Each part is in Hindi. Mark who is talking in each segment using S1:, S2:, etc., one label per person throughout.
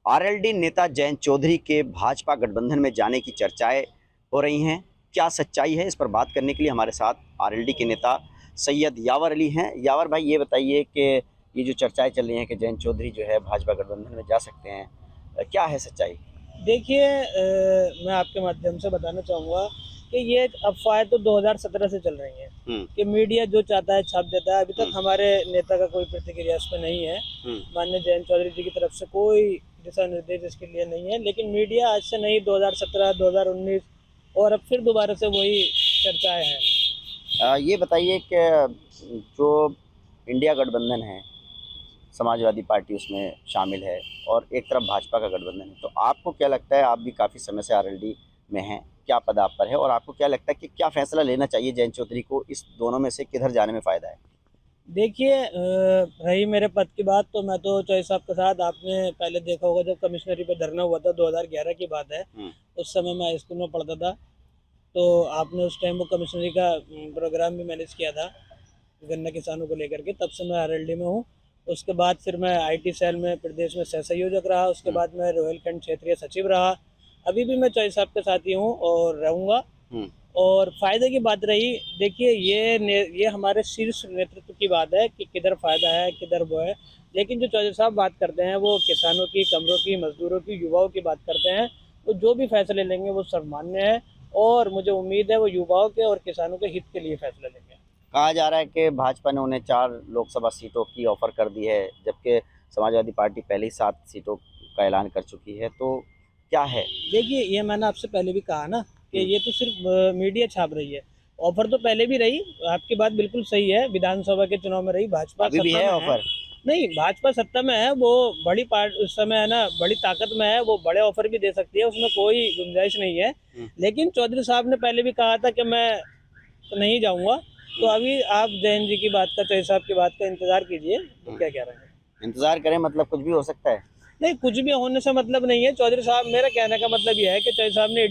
S1: आरएलडी नेता जयंत चौधरी के भाजपा गठबंधन में जाने की चर्चाएं हो रही हैं। क्या सच्चाई है, इस पर बात करने के लिए हमारे साथ आरएलडी के नेता सैयद यावर अली हैं। यावर भाई, ये बताइए कि ये जो चर्चाएं चल रही हैं कि जयंत चौधरी जो है भाजपा गठबंधन में जा सकते हैं, क्या है सच्चाई?
S2: देखिए, मैं आपके माध्यम से बताना चाहूँगा कि ये अफ़वाहें तो 2017 से चल रही हैं कि मीडिया जो चाहता है छाप देता है। अभी तक हमारे नेता का कोई प्रतिक्रिया इस पे नहीं है। माननीय जयंत चौधरी जी की तरफ से कोई दिशा निर्देश इसके लिए नहीं है, लेकिन मीडिया आज से नहीं, 2017, 2019 और अब फिर दोबारा से वही चर्चाएं हैं।
S1: ये बताइए कि जो इंडिया गठबंधन है, समाजवादी पार्टी उसमें शामिल है और एक तरफ भाजपा का गठबंधन है, तो आपको क्या लगता है, आप भी काफ़ी समय से आरएलडी में हैं, क्या पद आप पर है और आपको क्या लगता है कि क्या फैसला लेना चाहिए जयंत चौधरी को, इस दोनों में से किधर जाने में फ़ायदा है?
S2: देखिए, रही मेरे पद की बात, तो मैं तो चौधरी साहब के साथ, आपने पहले देखा होगा जब कमिश्नरी पे धरना हुआ था, 2011 की बात है। उस समय मैं स्कूल में पढ़ता था, तो आपने उस टाइम वो कमिश्नरी का प्रोग्राम भी मैनेज किया था गन्ना किसानों को लेकर के। तब से मैं आरएलडी में हूँ। उसके बाद फिर मैं आईटी सेल में प्रदेश में सह संयोजक रहा। उसके बाद मैं रोहिलखंड क्षेत्रीय सचिव रहा। अभी भी मैं चौधरी साहब के साथ ही हूँ और रहूँगा। और फायदे की बात रही, देखिए ये हमारे शीर्ष नेतृत्व की बात है कि किधर फायदा है किधर वो है। लेकिन जो चौधरी साहब बात करते हैं वो किसानों की, कमरों की, मजदूरों की, युवाओं की बात करते हैं। तो जो भी फैसले लेंगे वो सर्वमान्य है और मुझे उम्मीद है वो युवाओं के और किसानों के हित के लिए फैसले लेंगे।
S1: कहा जा रहा है कि भाजपा ने उन्हें 4 लोकसभा सीटों की ऑफर कर दी है, जबकि समाजवादी पार्टी पहले ही 7 सीटों का ऐलान कर चुकी है, तो क्या है?
S2: देखिए, ये मैंने आपसे पहले भी कहा ना कि ये तो सिर्फ मीडिया छाप रही है। ऑफर तो पहले भी रही, आपकी बात बिल्कुल सही है। विधानसभा के चुनाव में रही, भाजपा
S1: अभी भी
S2: सत्ता
S1: है
S2: में है।
S1: ऑफर?
S2: नहीं, भाजपा सत्ता में है, वो बड़ी पार्ट उस समय है ना, बड़ी ताकत में है, वो बड़े ऑफर भी दे सकती है, उसमें कोई गुंजाइश नहीं है। लेकिन चौधरी साहब ने पहले भी कहा था कि मैं तो नहीं जाऊंगा। तो अभी आप जैन जी की बात का, चौधरी साहब की बात का इंतजार कीजिए, तो क्या कह रहे हैं।
S1: इंतजार करें मतलब कुछ भी हो सकता है?
S2: नहीं, कुछ भी होने से मतलब नहीं है। चौधरी साहब, मेरा कहने का मतलब यह है कि चौधरी साहब ने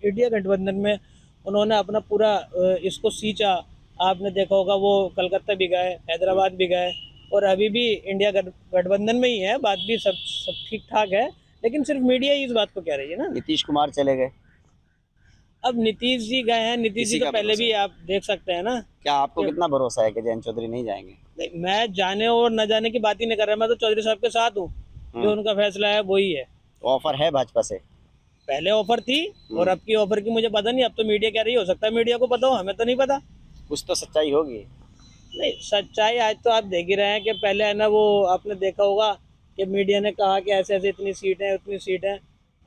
S2: इंडिया गठबंधन में उन्होंने अपना पूरा इसको सींचा। आपने देखा होगा वो कलकत्ता भी गए, हैदराबाद भी गए और अभी भी इंडिया गठबंधन में ही है। बात भी सब ठीक ठाक है, लेकिन सिर्फ मीडिया ही इस बात को कह रही है ना।
S1: नीतीश कुमार चले गए।
S2: अब नीतीश जी गए हैं, नीतीश जी
S1: किसी
S2: तो
S1: का
S2: पहले
S1: भरोसा
S2: भी
S1: है?
S2: आप देख सकते हैं ना।
S1: क्या आपको
S2: कि
S1: कितना भरोसा है कि जयंत चौधरी नहीं जाएंगे?
S2: नहीं, मैं जाने और न जाने की बात ही नहीं कर रहा, मैं तो चौधरी साहब के साथ हूँ। जो उनका फैसला है वही है।
S1: ऑफर है भाजपा से?
S2: पहले ऑफर थी और अब की ऑफर की मुझे पता नहीं। अब तो मीडिया कह रही, हो सकता है मीडिया को पता हो, हमें तो नहीं पता।
S1: कुछ तो सच्चाई होगी।
S2: नहीं, सच्चाई आज तो आप देख ही रहे हैं कि पहले है ना, वो आपने देखा होगा कि मीडिया ने कहा कि ऐसे ऐसे इतनी सीट है, उतनी सीट है।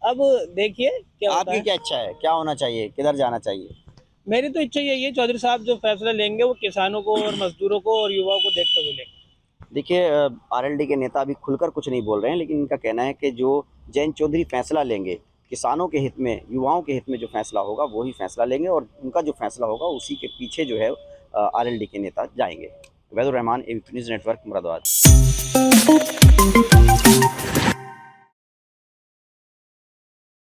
S2: अब देखिए क्या होता
S1: आपकी
S2: है।
S1: क्या इच्छा है, क्या होना चाहिए, किधर जाना चाहिए?
S2: मेरी तो इच्छा यही है, चौधरी साहब जो फैसला लेंगे वो किसानों को और मजदूरों को और युवाओं को देखते हुए लेंगे।
S1: देखिए, आरएलडी के नेता अभी खुलकर कुछ नहीं बोल रहे हैं, लेकिन इनका कहना है कि जो जयंत चौधरी फैसला लेंगे, किसानों के हित में, युवाओं के हित में जो फैसला होगा वही फैसला लेंगे और उनका जो फैसला होगा उसी के पीछे जो है आरएलडी के नेता जाएंगे। Vaidur Rahman, ABP news network, Moradabad.